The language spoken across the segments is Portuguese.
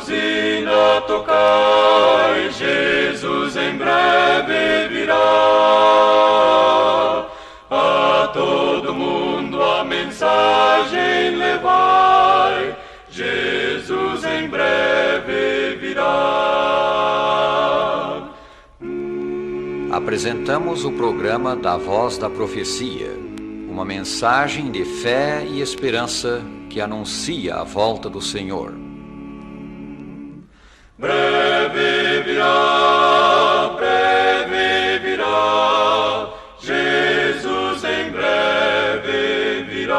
sina tocai, Jesus em breve virá. A todo mundo a mensagem levai, Jesus em breve virá. Apresentamos o programa da Voz da Profecia, uma mensagem de fé e esperança que anuncia a volta do Senhor. Breve virá, Jesus em breve virá.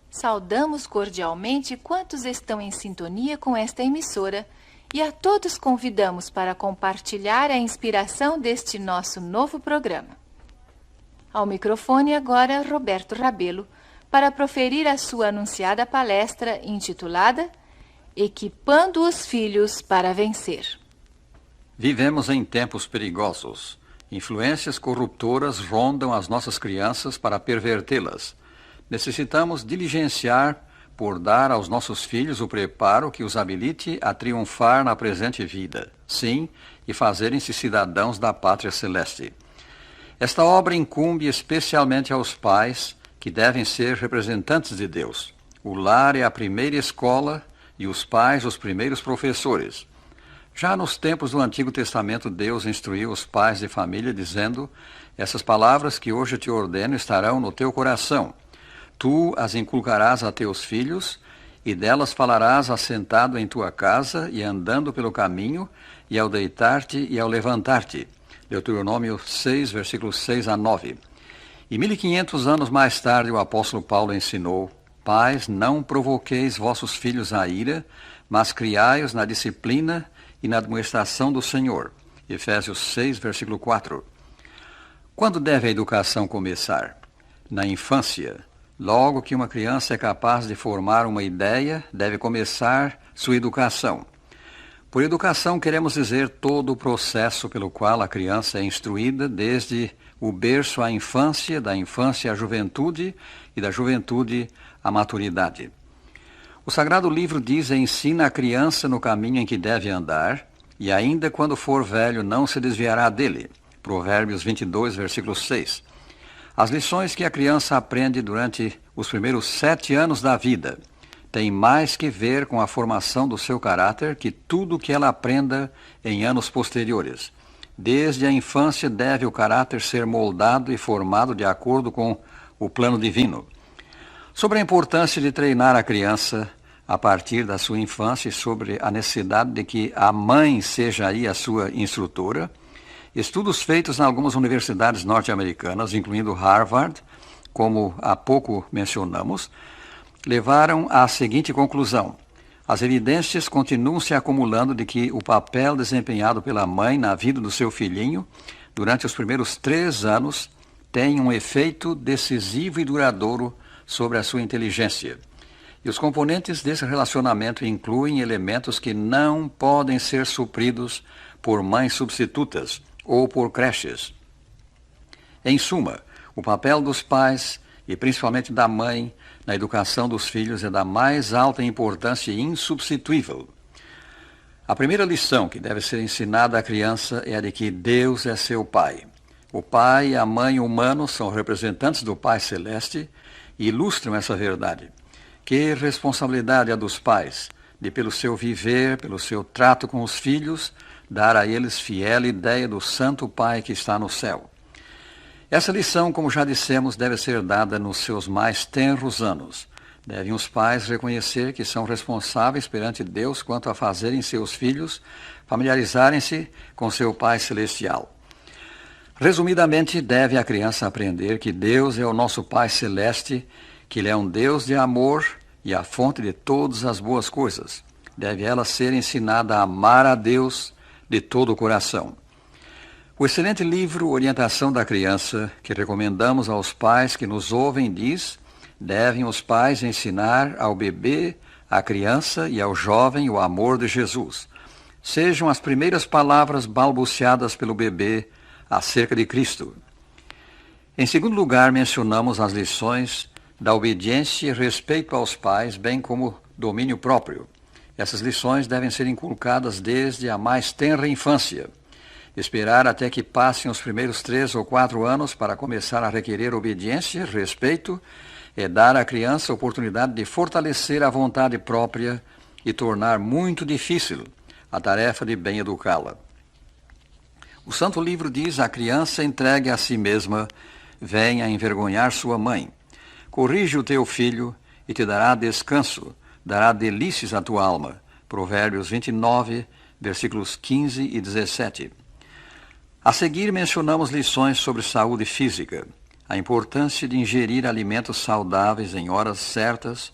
Saudamos cordialmente quantos estão em sintonia com esta emissora e a todos convidamos para compartilhar a inspiração deste nosso novo programa. Ao microfone agora Roberto Rabelo, para proferir a sua anunciada palestra intitulada Equipando os Filhos para Vencer. Vivemos em tempos perigosos. Influências corruptoras rondam as nossas crianças para pervertê-las. Necessitamos diligenciar por dar aos nossos filhos o preparo que os habilite a triunfar na presente vida, sim, e fazerem-se cidadãos da pátria celeste. Esta obra incumbe especialmente aos pais, que devem ser representantes de Deus. O lar é a primeira escola e os pais os primeiros professores. Já nos tempos do Antigo Testamento, Deus instruiu os pais de família dizendo: essas palavras que hoje te ordeno estarão no teu coração. Tu as inculcarás a teus filhos, e delas falarás assentado em tua casa e andando pelo caminho, e ao deitar-te e ao levantar-te. Deuteronômio 6, versículos 6 a 9. E 1500 anos mais tarde o apóstolo Paulo ensinou: pais, não provoqueis vossos filhos à ira, mas criai-os na disciplina e na admoestação do Senhor. Efésios 6, versículo 4. Quando deve a educação começar? Na infância. Logo que uma criança é capaz de formar uma ideia, deve começar sua educação. Por educação queremos dizer todo o processo pelo qual a criança é instruída desde o berço à infância, da infância à juventude e da juventude à maturidade. O Sagrado Livro diz: ensina a criança no caminho em que deve andar, e ainda quando for velho não se desviará dele. Provérbios 22, versículo 6. As lições que a criança aprende durante os primeiros 7 anos da vida têm mais que ver com a formação do seu caráter que tudo que ela aprenda em anos posteriores. Desde a infância deve o caráter ser moldado e formado de acordo com o plano divino. Sobre a importância de treinar a criança a partir da sua infância e sobre a necessidade de que a mãe seja aí a sua instrutora, estudos feitos em algumas universidades norte-americanas, incluindo Harvard, como há pouco mencionamos, levaram à seguinte conclusão: as evidências continuam se acumulando de que o papel desempenhado pela mãe na vida do seu filhinho durante os primeiros 3 anos tem um efeito decisivo e duradouro sobre a sua inteligência. E os componentes desse relacionamento incluem elementos que não podem ser supridos por mães substitutas ou por creches. Em suma, o papel dos pais, e principalmente da mãe, na educação dos filhos é da mais alta importância e insubstituível. A primeira lição que deve ser ensinada à criança é a de que Deus é seu Pai. O pai e a mãe humanos são representantes do Pai Celeste e ilustram essa verdade. Que responsabilidade a dos pais de, pelo seu viver, pelo seu trato com os filhos, dar a eles fiel ideia do Santo Pai que está no céu. Essa lição, como já dissemos, deve ser dada nos seus mais tenros anos. Devem os pais reconhecer que são responsáveis perante Deus quanto a fazerem seus filhos familiarizarem-se com seu Pai Celestial. Resumidamente, deve a criança aprender que Deus é o nosso Pai Celeste, que Ele é um Deus de amor e a fonte de todas as boas coisas. Deve ela ser ensinada a amar a Deus de todo o coração. O excelente livro Orientação da Criança, que recomendamos aos pais que nos ouvem, diz: devem os pais ensinar ao bebê, à criança e ao jovem o amor de Jesus. Sejam as primeiras palavras balbuciadas pelo bebê acerca de Cristo. Em segundo lugar, mencionamos as lições da obediência e respeito aos pais, bem como domínio próprio. Essas lições devem ser inculcadas desde a mais tenra infância. Esperar até que passem os primeiros 3 ou 4 anos para começar a requerer obediência, respeito, é dar à criança a oportunidade de fortalecer a vontade própria e tornar muito difícil a tarefa de bem educá-la. O Santo Livro diz: a criança entregue a si mesma, venha envergonhar sua mãe. Corrige o teu filho e te dará descanso, dará delícias à tua alma. Provérbios 29, versículos 15 e 17. A seguir mencionamos lições sobre saúde física, a importância de ingerir alimentos saudáveis em horas certas,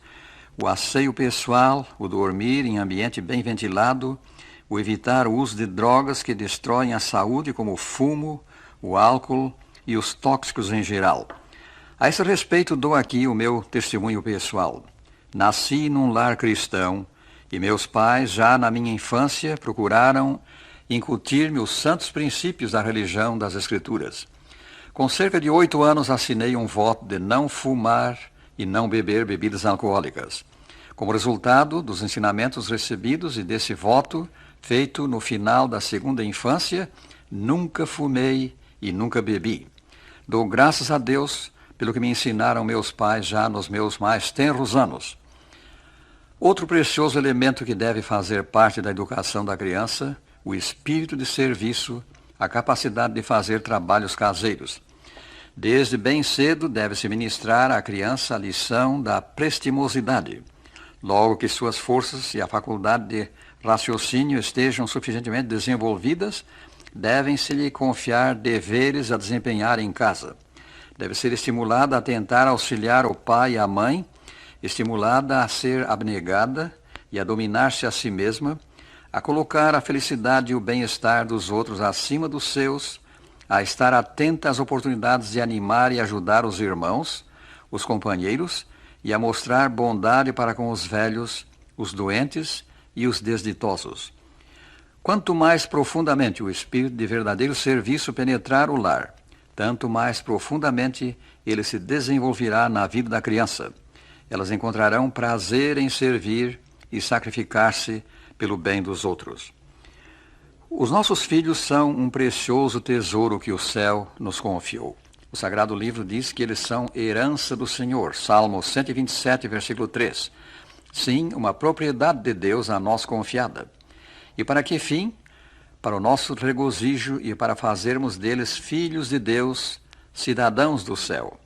o asseio pessoal, o dormir em ambiente bem ventilado, o evitar o uso de drogas que destroem a saúde, como o fumo, o álcool e os tóxicos em geral. A esse respeito, dou aqui o meu testemunho pessoal. Nasci num lar cristão e meus pais, já na minha infância, procuraram incutir-me os santos princípios da religião das Escrituras. Com cerca de 8 anos, assinei um voto de não fumar e não beber bebidas alcoólicas. Como resultado dos ensinamentos recebidos e desse voto, feito no final da segunda infância, nunca fumei e nunca bebi. Dou graças a Deus pelo que me ensinaram meus pais já nos meus mais tenros anos. Outro precioso elemento que deve fazer parte da educação da criança, o espírito de serviço, a capacidade de fazer trabalhos caseiros. Desde bem cedo deve-se ministrar à criança a lição da prestimosidade. Logo que suas forças e a faculdade de raciocínio estejam suficientemente desenvolvidas, devem-se-lhe confiar deveres a desempenhar em casa. Deve ser estimulada a tentar auxiliar o pai e a mãe, estimulada a ser abnegada e a dominar-se a si mesma, a colocar a felicidade e o bem-estar dos outros acima dos seus, a estar atenta às oportunidades de animar e ajudar os irmãos, os companheiros, e a mostrar bondade para com os velhos, os doentes e os desditosos. Quanto mais profundamente o espírito de verdadeiro serviço penetrar o lar, tanto mais profundamente ele se desenvolverá na vida da criança. Elas encontrarão prazer em servir e sacrificar-se pelo bem dos outros. Os nossos filhos são um precioso tesouro que o céu nos confiou. O Sagrado Livro diz que eles são herança do Senhor. Salmo 127, versículo 3. Sim, uma propriedade de Deus a nós confiada. E para que fim? Para o nosso regozijo e para fazermos deles filhos de Deus, cidadãos do céu.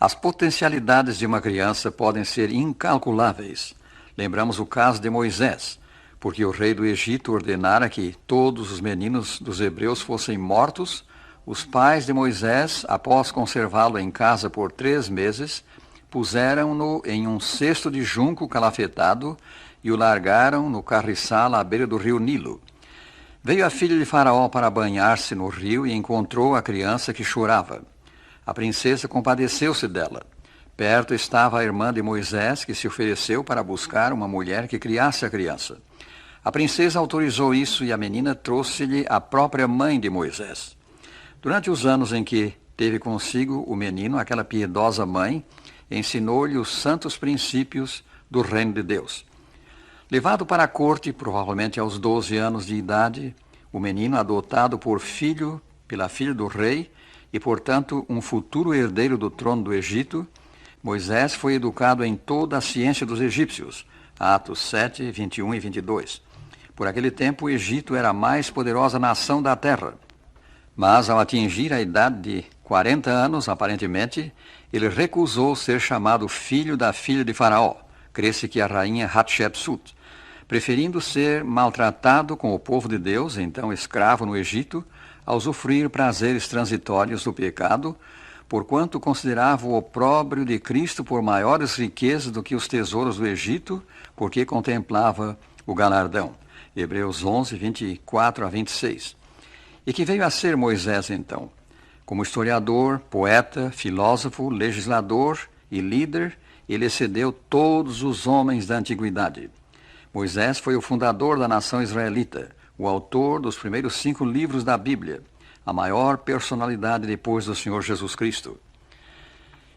As potencialidades de uma criança podem ser incalculáveis. Lembramos o caso de Moisés, porque o rei do Egito ordenara que todos os meninos dos hebreus fossem mortos. Os pais de Moisés, após conservá-lo em casa por 3 meses, puseram-no em um cesto de junco calafetado e o largaram no carriçal à beira do rio Nilo. Veio a filha de Faraó para banhar-se no rio e encontrou a criança que chorava. A princesa compadeceu-se dela. Perto estava a irmã de Moisés, que se ofereceu para buscar uma mulher que criasse a criança. A princesa autorizou isso e a menina trouxe-lhe a própria mãe de Moisés. Durante os anos em que teve consigo o menino, aquela piedosa mãe ensinou-lhe os santos princípios do reino de Deus. Levado para a corte, provavelmente aos 12 anos de idade, o menino, adotado por filho pela filha do rei e, portanto, um futuro herdeiro do trono do Egito, Moisés foi educado em toda a ciência dos egípcios. Atos 7, 21 e 22. Por aquele tempo, o Egito era a mais poderosa nação da terra. Mas, ao atingir a idade de 40 anos, aparentemente, ele recusou ser chamado filho da filha de Faraó, crê-se que a rainha Hatshepsut, preferindo ser maltratado com o povo de Deus, então escravo no Egito, a usufruir prazeres transitórios do pecado, porquanto considerava o opróbrio de Cristo por maiores riquezas do que os tesouros do Egito, porque contemplava o galardão. Hebreus 11, 24 a 26. E que veio a ser Moisés, então? Como historiador, poeta, filósofo, legislador e líder, ele excedeu todos os homens da antiguidade. Moisés foi o fundador da nação israelita, o autor dos primeiros 5 livros da Bíblia, a maior personalidade depois do Senhor Jesus Cristo.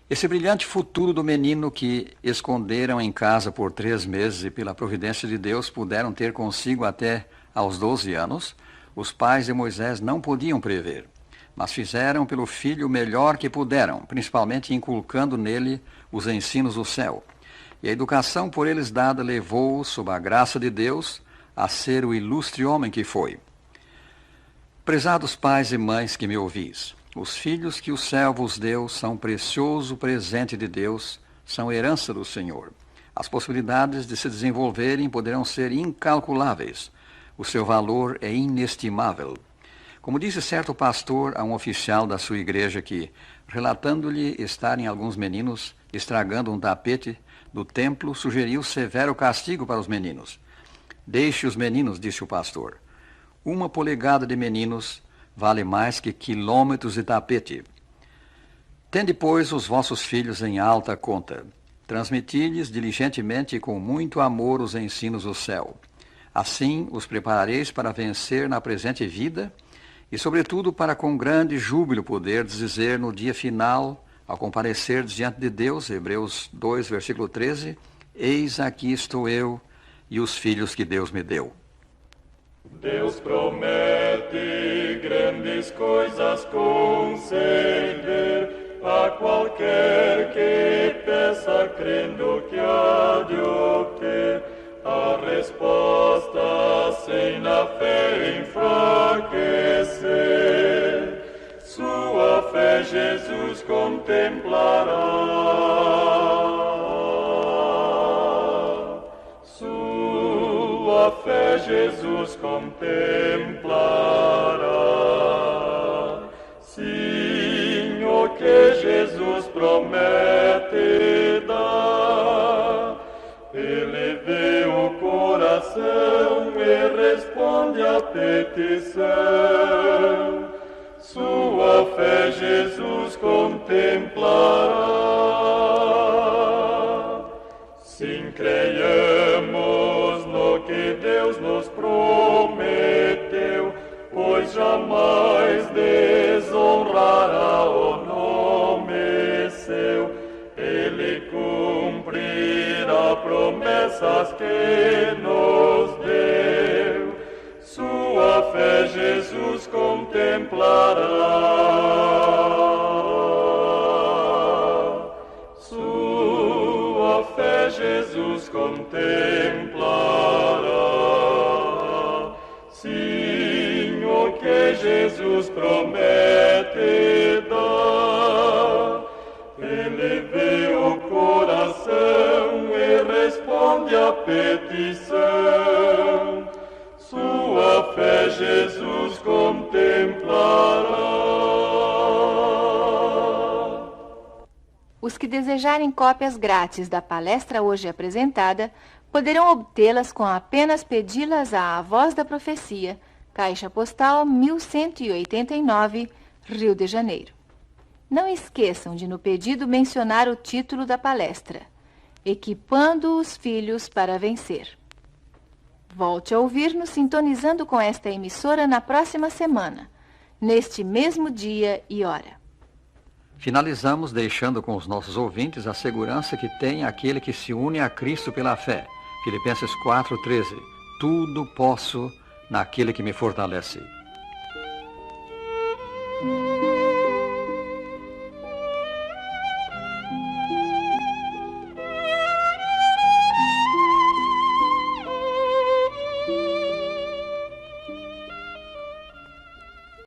Esse brilhante futuro do menino que esconderam em casa por 3 meses e pela providência de Deus puderam ter consigo até aos 12 anos, os pais de Moisés não podiam prever, mas fizeram pelo filho o melhor que puderam, principalmente inculcando nele os ensinos do céu. E a educação por eles dada levou-o, sob a graça de Deus, a ser o ilustre homem que foi. Prezados pais e mães que me ouvis, os filhos que o céu vos deu são precioso presente de Deus, são herança do Senhor. As possibilidades de se desenvolverem poderão ser incalculáveis. O seu valor é inestimável. Como disse certo pastor a um oficial da sua igreja que, relatando-lhe estarem alguns meninos estragando um tapete do templo, sugeriu severo castigo para os meninos. Deixe os meninos, disse o pastor. 1 polegada de meninos vale mais que quilômetros de tapete. Tende, pois, os vossos filhos em alta conta. Transmiti-lhes diligentemente e com muito amor os ensinos do céu. Assim os preparareis para vencer na presente vida e, sobretudo, para com grande júbilo poderdes dizer no dia final, ao comparecerdes diante de Deus, Hebreus 2, versículo 13, eis aqui estou eu e os filhos que Deus me deu. Deus promete grandes coisas conceder a qualquer que peça crendo que há de obter a resposta sem na fé enfraquecer. Sua fé Jesus contemplará. Sua fé Jesus contemplará. Sim, o que Jesus promete dar. Ele vê o coração e responde à petição. Sua fé Jesus contemplará. Sim, creiamos no que Deus nos prometeu, pois jamais desonrará o nome seu. Ele cumprirá promessas que nos deu. Sua fé Jesus contemplará. Sua fé Jesus contemplará. Sim, o que Jesus promete dar. Ele vê o coração e responde à petição. Sua fé Jesus contemplará. Os que desejarem cópias grátis da palestra hoje apresentada poderão obtê-las com apenas pedi-las à Voz da Profecia, Caixa Postal 1189, Rio de Janeiro. Não esqueçam de no pedido mencionar o título da palestra, Equipando os Filhos para Vencer. Volte a ouvir-nos sintonizando com esta emissora na próxima semana, neste mesmo dia e hora. Finalizamos deixando com os nossos ouvintes a segurança que tem aquele que se une a Cristo pela fé. Filipenses 4:13. Tudo posso naquele que me fortalece.